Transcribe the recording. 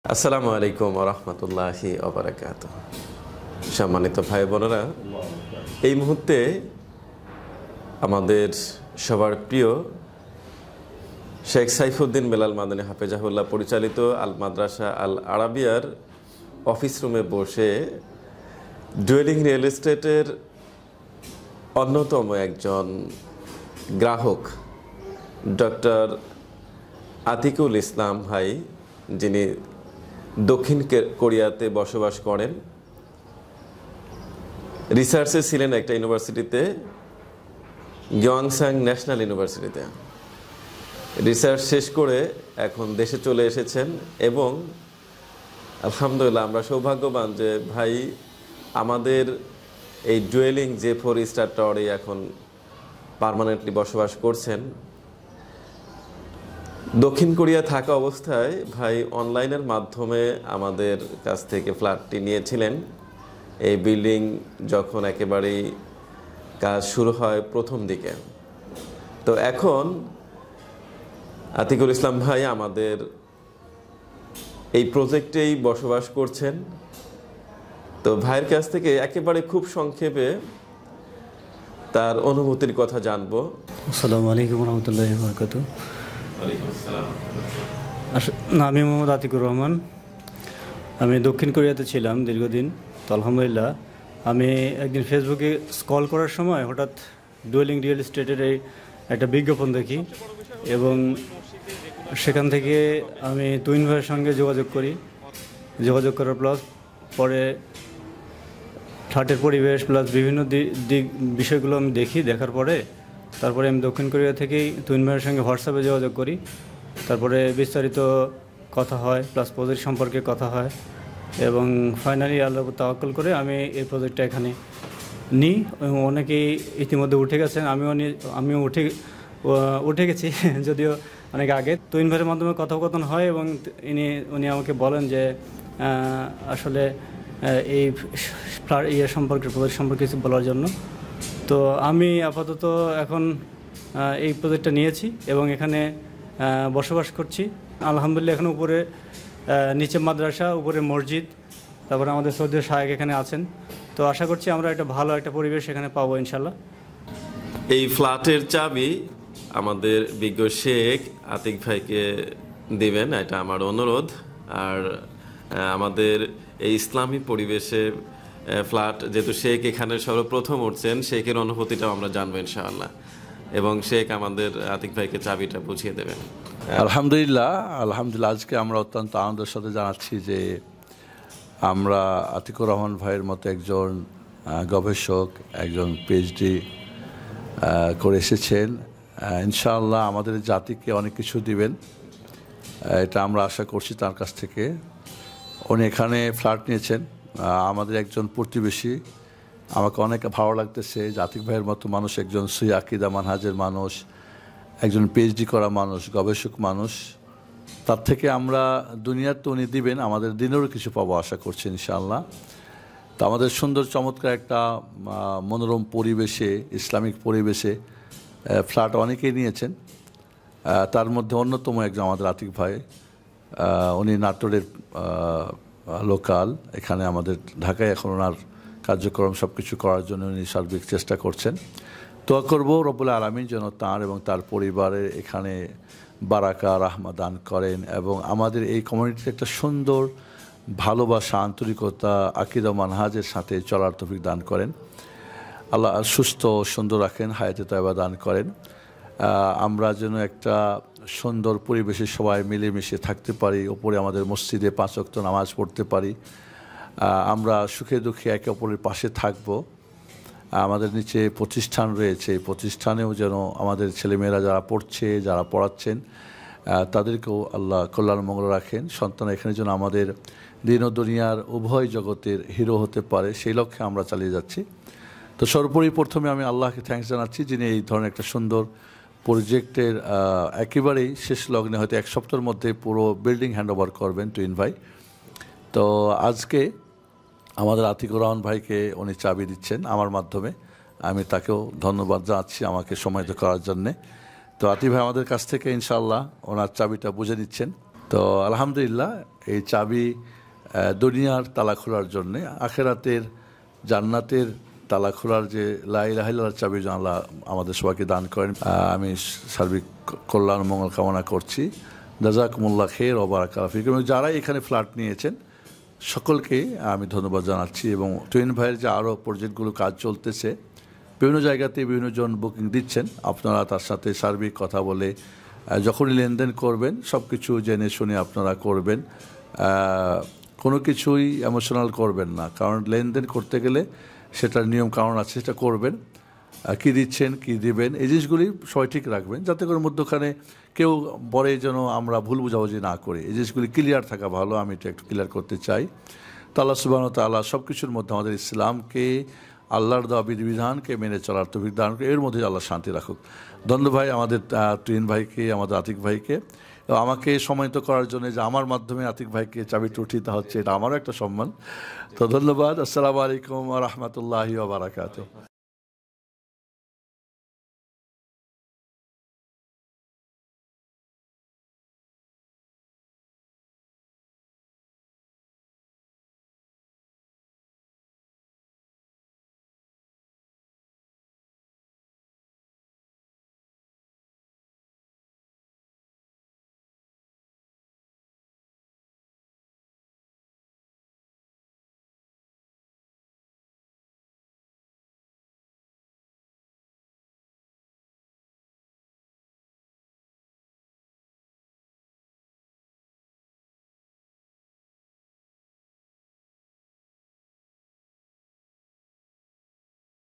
আসসালামু আলাইকুম রহমতুল্লাহি ওবারাকাত। সম্মানিত ভাই বোনেরা, এই মুহূর্তে আমাদের সবার প্রিয় শেখ সাইফুদ্দিন বেলাল মাদানী হাফেজাহুল্লাহ পরিচালিত আল মাদ্রাসা আল আরাবিয়ার অফিস রুমে বসে ডুয়েলিং রিয়েল এস্টেটের অন্যতম একজন গ্রাহক ডক্টর আতিকুল ইসলাম ভাই, যিনি দক্ষিণ কোরিয়াতে বসবাস করেন, রিসার্চে ছিলেন একটা ইউনিভার্সিটিতে, গিয়ংসাং ন্যাশনাল ইউনিভার্সিটিতে রিসার্চ শেষ করে এখন দেশে চলে এসেছেন। এবং আলহামদুলিল্লাহ আমরা সৌভাগ্যবান যে ভাই আমাদের এই ডুয়েলিং যে 4 স্টার টাওয়ারে এখন পার্মানেন্টলি বসবাস করছেন। দক্ষিণ কোরিয়া থাকা অবস্থায় ভাই অনলাইনের মাধ্যমে আমাদের কাছ থেকে ফ্ল্যাটটি নিয়েছিলেন। এই বিল্ডিং যখন একেবারেই কাজ শুরু হয় প্রথম দিকে, তো এখন আতিকুল ইসলাম ভাই আমাদের এই প্রজেক্টেই বসবাস করছেন। তো ভাইয়ের কাছ থেকে একেবারে খুব সংক্ষেপে তার অনুভূতির কথা জানবো। আসসালামু আলাইকুম রহমতুল্লাহি ওয়া বারাকাতুহু। আমি মোহাম্মদ আতিকুর রহমান। আমি দক্ষিণ কোরিয়াতে ছিলাম দীর্ঘদিন। তো আলহামদুলিল্লাহ আমি একদিন ফেসবুকে স্ক্রল করার সময় হঠাৎ ডুয়েলিং রিয়েল এস্টেটের এই একটা বিজ্ঞাপন দেখি এবং সেখান থেকে আমি তুইন ভাইয়ের সঙ্গে যোগাযোগ করার প্লাস পরে ফ্ল্যাটের পরিবেশ প্লাস বিভিন্ন দিক বিষয়গুলো আমি দেখার পরে তারপরে আমি দক্ষিণ কোরিয়া থেকেই তুইন ভাইয়ের সঙ্গে হোয়াটসঅ্যাপে যোগাযোগ করি। তারপরে বিস্তারিত কথা হয়, প্লাস প্রজেক্ট সম্পর্কে কথা হয় এবং ফাইনালি আল্লাহর উপর তাওয়াক্কুল করে আমি এই প্রজেক্টটা এখানে নিই। অনেকেই ইতিমধ্যে উঠে গেছেন, আমিও উঠে গেছি যদিও অনেক আগে। তুইন ভাইয়ের মাধ্যমে কথোপকথন হয় এবং উনি আমাকে বলেন যে আসলে এই প্রজেক্ট সম্পর্কে কিছু বলার জন্য। তো আমি আপাতত এখন এই প্রজেক্টটা নিয়েছি এবং এখানে বসবাস করছি আলহামদুলিল্লাহ। এখন উপরে নিচে মাদ্রাসা, উপরে মসজিদ, তারপরে আমাদের সৌদি শায়েখ এখানে আছেন। তো আশা করছি আমরা একটা ভালো একটা পরিবেশ এখানে পাবো ইনশাল্লাহ। এই ফ্ল্যাটের চাবি আমাদের বিজ্ঞ শেখ আতিক ভাইকে দিবেন, এটা আমার অনুরোধ। আর আমাদের এই ইসলামী পরিবেশে ফ্ল্যাট যেহেতু শেখ এখানে সর্বপ্রথম উঠছেন, শেখের অনুভূতিটাও আমরা জানবো ইনশাআল্লাহ, এবং শেখ আমাদের আতিক ভাইকে চাবিটা বুঝিয়ে দেবেন। আলহামদুলিল্লাহ আজকে আমরা অত্যন্ত আনন্দের সাথে জানাচ্ছি যে আমরা আতিকুর রহমান ভাইয়ের মতো একজন গবেষক, একজন পিএইচডি করে এসেছেন। ইনশাআল্লাহ আমাদের জাতিকে অনেক কিছু দিবেন, এটা আমরা আশা করছি তার কাছ থেকে। উনি এখানে ফ্ল্যাট নিয়েছেন, আমাদের একজন প্রতিবেশী। আমাকে অনেক ভালো লাগতেছে যে আতিক ভাইয়ের মতো মানুষ, একজন সহি আকীদা মানহাজের মানুষ, একজন পিএইচডি করা মানুষ, গবেষক মানুষ, তার থেকে আমরা দুনিয়ার তো উনি দিবেন, আমাদের দিনেরও কিছু পাবো আশা করছি ইনশাআল্লাহ। তো আমাদের সুন্দর চমৎকার একটা মনোরম পরিবেশে, ইসলামিক পরিবেশে ফ্ল্যাট অনেকেই নিয়েছেন। তার মধ্যে অন্যতম একজন আমাদের আতিক ভাই, উনি নাটোরের লোকাল, এখানে আমাদের ঢাকায় এখন ওনার কার্যক্রম সব কিছু করার জন্য উনি সার্বিক চেষ্টা করছেন। দোয়া করবো রব্বুল আলামিন যেন তাঁর এবং তার পরিবারের এখানে বারাকা রাহমা দান করেন এবং আমাদের এই কমিউনিটিতে একটা সুন্দর ভালোবাসা, আন্তরিকতা, আকীদা মানহাজের সাথে চলার তৌফিক দান করেন। আল্লাহ সুস্থ সুন্দর রাখেন, হায়াতে তাইবা দান করেন। আমরা যেন একটা সুন্দর পরিবেশে সবাই মিলেমিশে থাকতে পারি, ওপরে আমাদের মসজিদে 5 ওয়াক্ত নামাজ পড়তে পারি, আমরা সুখে দুঃখে একে অপরের পাশে থাকব। আমাদের নিচে প্রতিষ্ঠান রয়েছে, এই প্রতিষ্ঠানেও যেন আমাদের ছেলেমেয়েরা যারা পড়ছে, যারা পড়াচ্ছেন, তাদেরকেও আল্লাহ কল্যাণ মঙ্গল রাখেন। সন্তান এখানে যেন আমাদের দিন ও দুনিয়ার উভয় জগতের হিরো হতে পারে, সেই লক্ষ্যে আমরা চালিয়ে যাচ্ছি। তো সর্বোপরি প্রথমে আমি আল্লাহকে থ্যাঙ্কস জানাচ্ছি, যিনি এই ধরনের একটা সুন্দর প্রজেক্টের একেবারেই শেষ লগ্নে, হয়তো 1 সপ্তাহের মধ্যে পুরো বিল্ডিং হ্যান্ড ওভার করবেন তুইন ভাই। তো আজকে আমাদের আতিকুর রহমান ভাইকে উনি চাবি দিচ্ছেন আমার মাধ্যমে, আমি তাকেও ধন্যবাদ জানাচ্ছি আমাকে সময় করার জন্যে। তো আতিক ভাই আমাদের কাছ থেকে ইনশাআল্লাহ ওনার চাবিটা বুঝে নিচ্ছেন। তো আলহামদুলিল্লাহ এই চাবি দুনিয়ার তালা খোলার জন্যে, আখেরাতের জান্নাতের তালা খোলার যে লা ইলাহা ইল্লাল্লাহর চাবি যেন আল্লাহ আমাদের সবাইকে দান করেন। আমি সার্বিক কল্যাণ মঙ্গল কামনা করছি। জাযাকুমুল্লাহ খের ওয়া বারাকাল্লাহু ফিকুম। যারা এখানে ফ্ল্যাট নিয়েছেন সকলকে আমি ধন্যবাদ জানাচ্ছি, এবং টুইন ভাইয়ের যে আরও প্রজেক্টগুলো কাজ চলতেছে, বিভিন্ন জায়গাতে বিভিন্ন জন বুকিং দিচ্ছেন, আপনারা তার সাথে সার্বিক কথা বলে যখনই লেনদেন করবেন সব কিছু জেনে শুনে আপনারা করবেন। কোনো কিছুই ইমোশনাল করবেন না, কারণ লেনদেন করতে গেলে সেটার নিয়ম কারণ আছে, সেটা করবেন। কী দিচ্ছেন কী দিবেন এই জিনিসগুলি সবাই ঠিক রাখবেন, যাতে করে মধ্যখানে কেউ পরে যেন আমরা ভুল বুঝাবুঝি না করি। এই জিনিসগুলি ক্লিয়ার থাকা ভালো, আমি এটা একটু ক্লিয়ার করতে চাই। তো আল্লাহ সুবহানাহু ওয়া তাআলা সব কিছুর মধ্যে আমাদের ইসলামকে, আল্লাহর দেওয়া বিধিবিধানকে মেনে চলার তৌফিক দান করে, এর মধ্যে আল্লাহ শান্তি রাখুক। ধন্যবাদ ভাই, আমাদের টুইন ভাইকে, আমাদের আতিক ভাইকে, এবং আমাকে সম্মানিত করার জন্য যে আমার মাধ্যমে আতিক ভাইকে চাবিটা উঠিয়ে দেওয়া হচ্ছে, এটা আমারও একটা সম্মান। তো ধন্যবাদ। আসসালামু আলাইকুম ওয়া রাহমাতুল্লাহি ওয়া বারাকাতুহু।